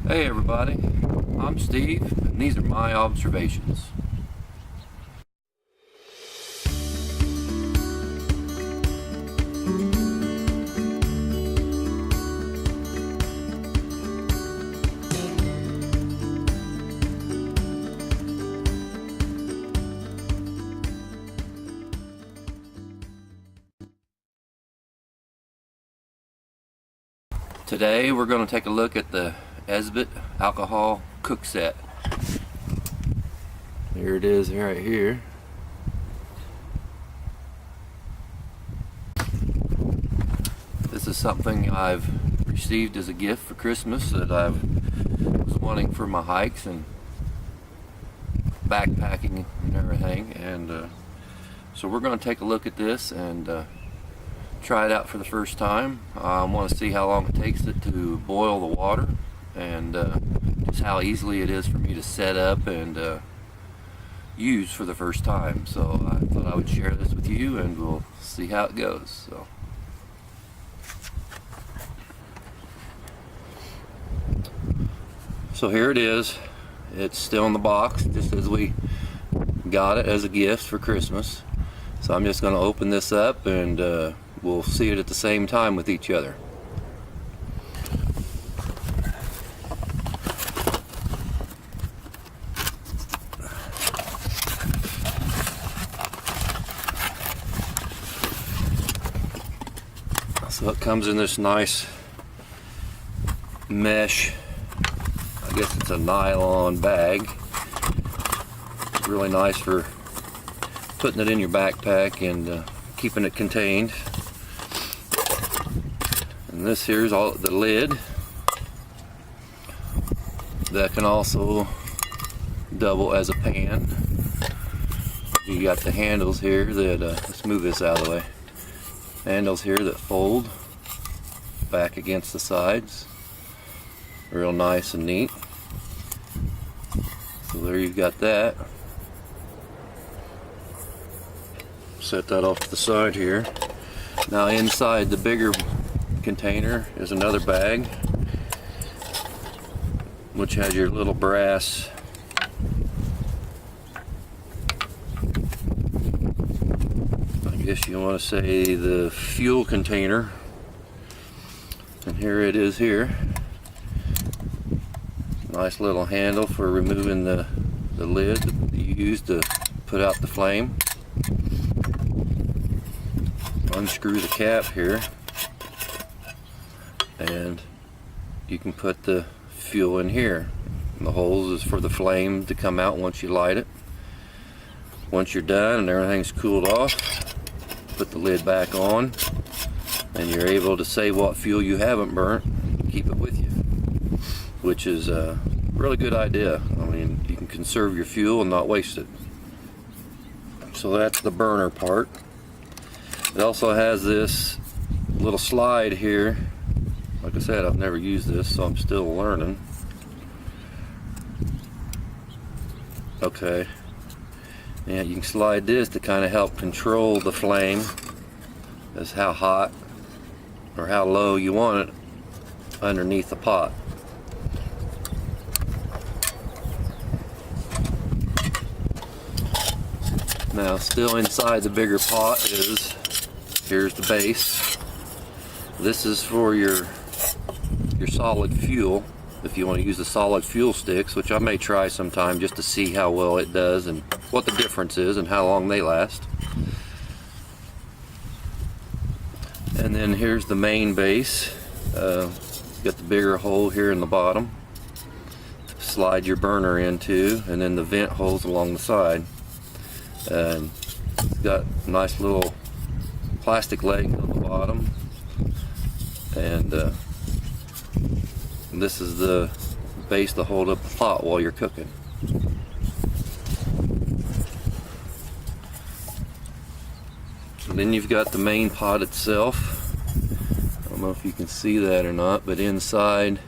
Hey everybody, I'm Steve, and these are my observations. Today we're going to take a look at the Esbit Alcohol Cook Set. Here it is right here. This is something I've received as a gift for Christmas that I was wanting for my hikes and backpacking and everything, and so we're going to take a look at this and try it out for the first time. I want to see how long it takes it to boil the water, and just how easily it is for me to set up and use for the first time. So I thought I would share this with you, and we'll see how it goes. So here it is. It's still in the box, just as we got it as a gift for Christmas. So I'm just going to open this up, and we'll see it at the same time with each other. So it comes in this nice mesh, I guess it's a nylon bag. It's really nice for putting it in your backpack and keeping it contained. And this here's all the lid that can also double as a pan. You got the handles here that let's move this out of the way. Handles here that fold back against the sides, real nice and neat. So there you've got that. Set that off to the side here. Now inside the bigger container is another bag, which has your little brass I guess you want to say the fuel container, and here it is here. Nice little handle for removing the lid that you use to put out the flame. Unscrew the cap here, and you can put the fuel in here. And the holes is for the flame to come out once you light it. Once you're done and everything's cooled off, put the lid back on, and you're able to save what fuel you haven't burnt, keep it with you, which is a really good idea. I mean, you can conserve your fuel and not waste it. So that's the burner part. It also has this little slide here. Like I said, I've never used this, so I'm still learning. Okay. And you can slide this to kind of help control the flame as how hot or how low you want it underneath the pot. Now still inside the bigger pot is, here's the base. This is for your solid fuel, if you want to use the solid fuel sticks, which I may try sometime just to see how well it does and what the difference is and how long they last. And then here's the main base. Got the bigger hole here in the bottom to slide your burner into, and then the vent holes along the side. And it's got nice little plastic legs on the bottom, and this is the base to hold up the pot while you're cooking. And then you've got the main pot itself. I don't know if you can see that or not, but inside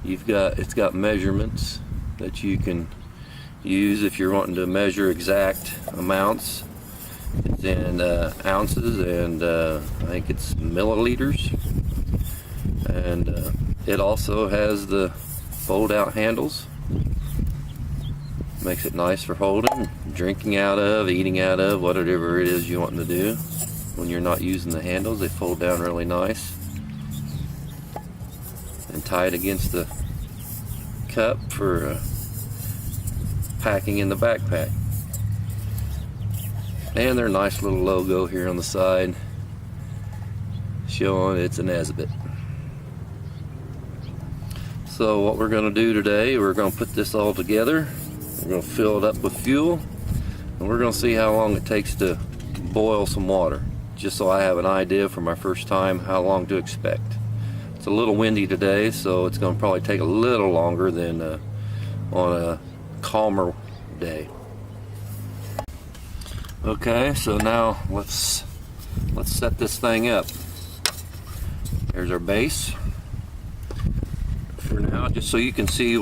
it's got measurements that you can use if you're wanting to measure exact amounts. It's in ounces, and I think it's milliliters. And it also has the fold out handles. Makes it nice for holding, drinking out of, eating out of, whatever it is you want to do. When you're not using the handles, they fold down really nice. And tie it against the cup for packing in the backpack. And their nice little logo here on the side showing it's an Esbit. So what we're going to do today, we're going to put this all together. We're going to fill it up with fuel, and we're going to see how long it takes to boil some water, just so I have an idea for my first time how long to expect. It's a little windy today, so it's going to probably take a little longer than on a calmer day. Okay, so now let's set this thing up. There's our base. For now, just so you can see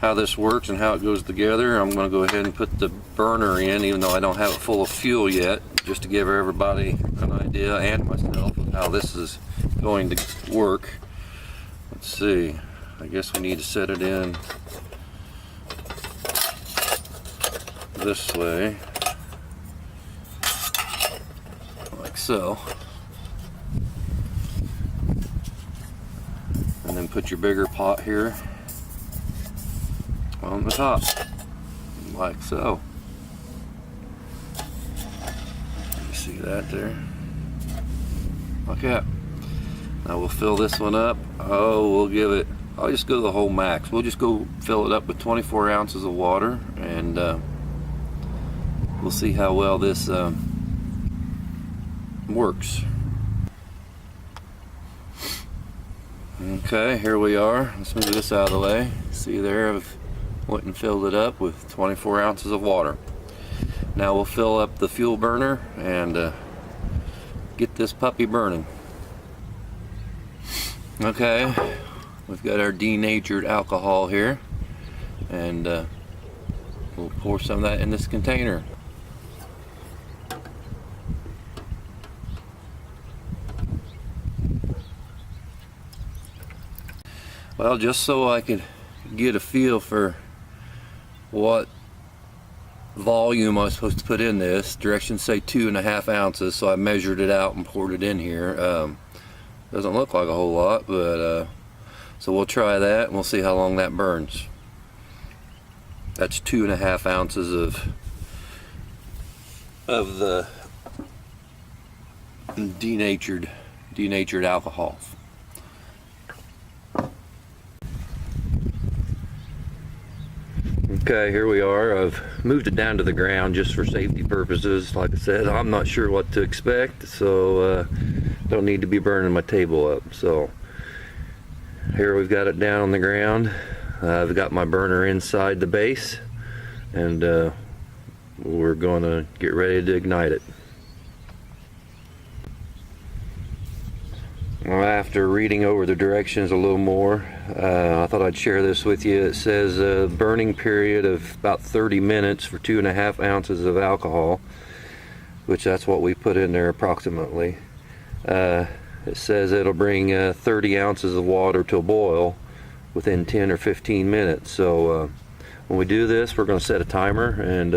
how this works and how it goes together, I'm going to go ahead and put the burner in, even though I don't have it full of fuel yet, just to give everybody an idea, and myself, of how this is going to work. Let's see, I guess we need to set it in this way, like so, and then put your bigger pot here on the top, like so. You see that there? Like that. Now we'll fill this one up. I'll just go the whole max. We'll just go fill it up with 24 ounces of water, and we'll see how well this works. Okay, here we are. Let's move this out of the way. See there, I've went and filled it up with 24 ounces of water. Now we'll fill up the fuel burner and get this puppy burning. Okay, we've got our denatured alcohol here, and we'll pour some of that in this container. Well, just so I could get a feel for what volume I was supposed to put in this, directions say 2.5 ounces, so I measured it out and poured it in here. Doesn't look like a whole lot, but so we'll try that and we'll see how long that burns. That's 2.5 ounces of the denatured alcohol. Okay, here we are. I've moved it down to the ground just for safety purposes. Like I said, I'm not sure what to expect, so don't need to be burning my table up. So here we've got it down on the ground. I've got my burner inside the base, and we're going to get ready to ignite it. Well, after reading over the directions a little more, I thought I'd share this with you. It says a burning period of about 30 minutes for 2.5 ounces of alcohol, which that's what we put in there approximately. It says it'll bring 30 ounces of water to a boil within 10 or 15 minutes. So when we do this, we're going to set a timer, and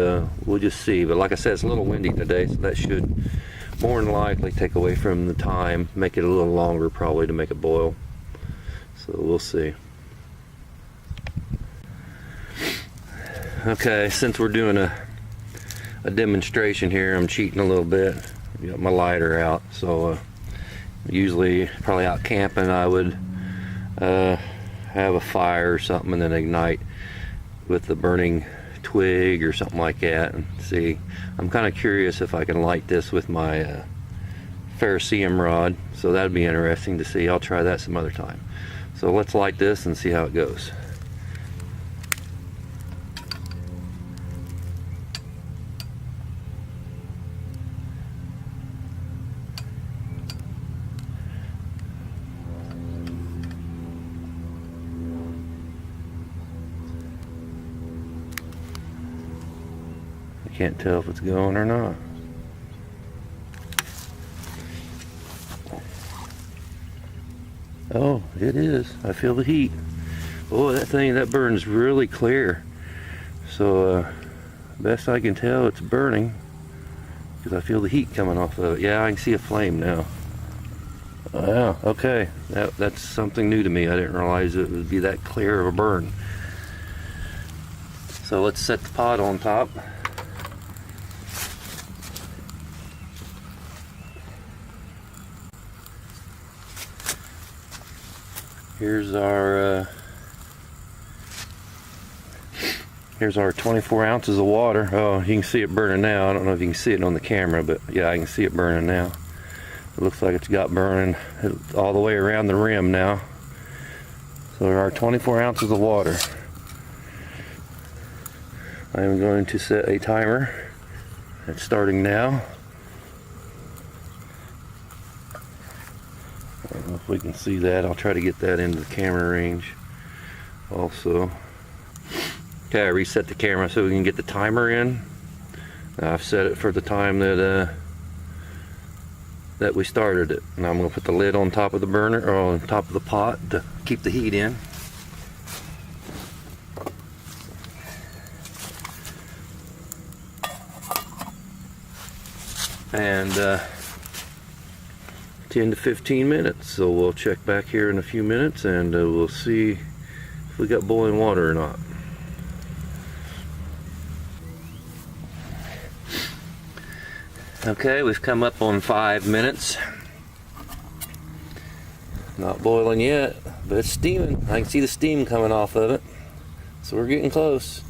we'll just see. But like I said, it's a little windy today, so that should more than likely take away from the time, make it a little longer probably to make it boil. So we'll see. Okay, since we're doing a demonstration here, I'm cheating a little bit. Got my lighter out, so usually probably out camping I would have a fire or something and then ignite with the burning twig or something like that, and see. I'm kind of curious if I can light this with my ferrocerium rod, so that'd be interesting to see. I'll try that some other time. So let's light this and see how it goes. Can't tell if it's going or not. Oh, it is. I feel the heat. Oh, that burns really clear. So best I can tell, it's burning because I feel the heat coming off of it. Yeah, I can see a flame now. Wow, okay, that's something new to me. I didn't realize it would be that clear of a burn. So let's set the pot on top. Here's our 24 ounces of water. Oh, you can see it burning now. I don't know if you can see it on the camera, but yeah, I can see it burning now. It looks like it's got burning all the way around the rim now. So there are 24 ounces of water. I am going to set a timer. It's starting now. I don't know if we can see that. I'll try to get that into the camera range also. Okay, I reset the camera so we can get the timer in. I've set it for the time that we started it. And I'm going to put the lid on top of the burner, or on top of the pot, to keep the heat in. And 10 to 15 minutes. So we'll check back here in a few minutes and we'll see if we got boiling water or not. Okay, we've come up on 5 minutes. Not boiling yet, but it's steaming. I can see the steam coming off of it. So we're getting close.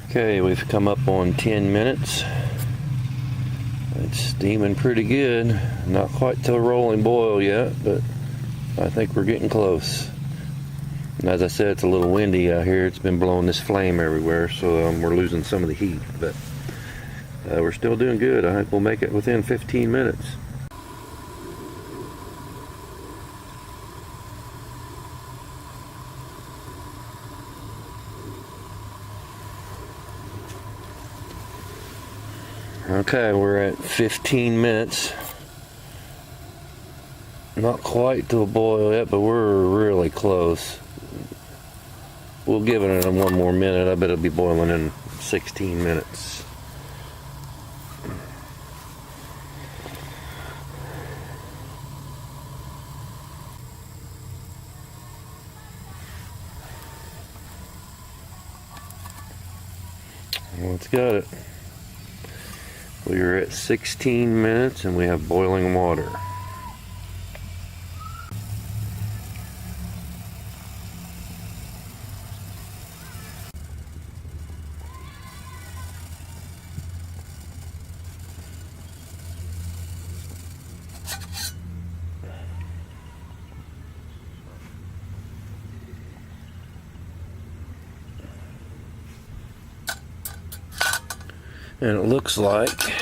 Okay, we've come up on 10 minutes. It's steaming pretty good. Not quite to a rolling boil yet, but I think we're getting close. And as I said, it's a little windy out here. It's been blowing this flame everywhere, so we're losing some of the heat. But we're still doing good. I think we'll make it within 15 minutes. Okay, we're at 15 minutes. Not quite to a boil yet, but we're really close. We'll give it one more minute. I bet it'll be boiling in 16 minutes. Well, it's got it. We are at 16 minutes and we have boiling water. And it looks like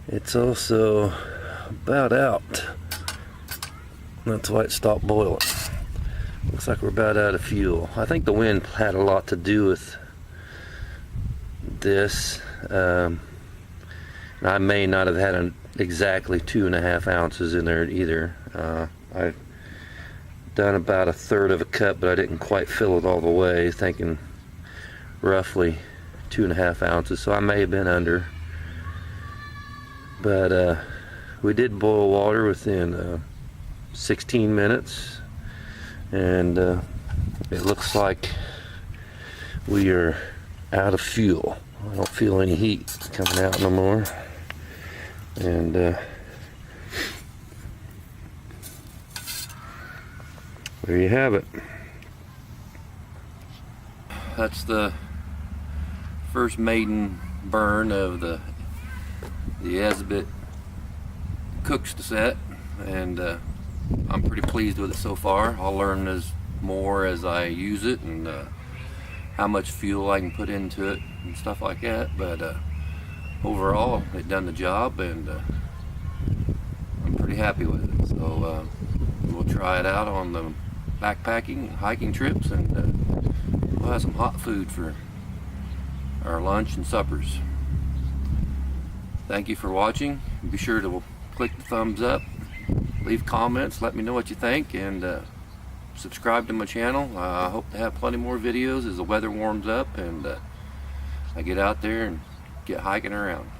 it's also about out. That's why it stopped boiling. Looks like we're about out of fuel. I think the wind had a lot to do with this. I may not have had exactly 2.5 ounces in there either. I've done about 1/3 of a cup, but I didn't quite fill it all the way, thinking roughly 2.5 ounces, so I may have been under. But we did boil water within 16 minutes, and it looks like we are out of fuel. I don't feel any heat coming out no more. And there you have it. That's the first maiden burn of the Esbit Cook Set, and I'm pretty pleased with it so far. I'll learn more as I use it, and how much fuel I can put into it and stuff like that. But overall, it done the job, and I'm pretty happy with it. So we'll try it out on the backpacking and hiking trips, and we'll have some hot food for our lunch and suppers. Thank you for watching. Be sure to click the thumbs up, leave comments, let me know what you think, and subscribe to my channel. I hope to have plenty more videos as the weather warms up and I get out there and get hiking around.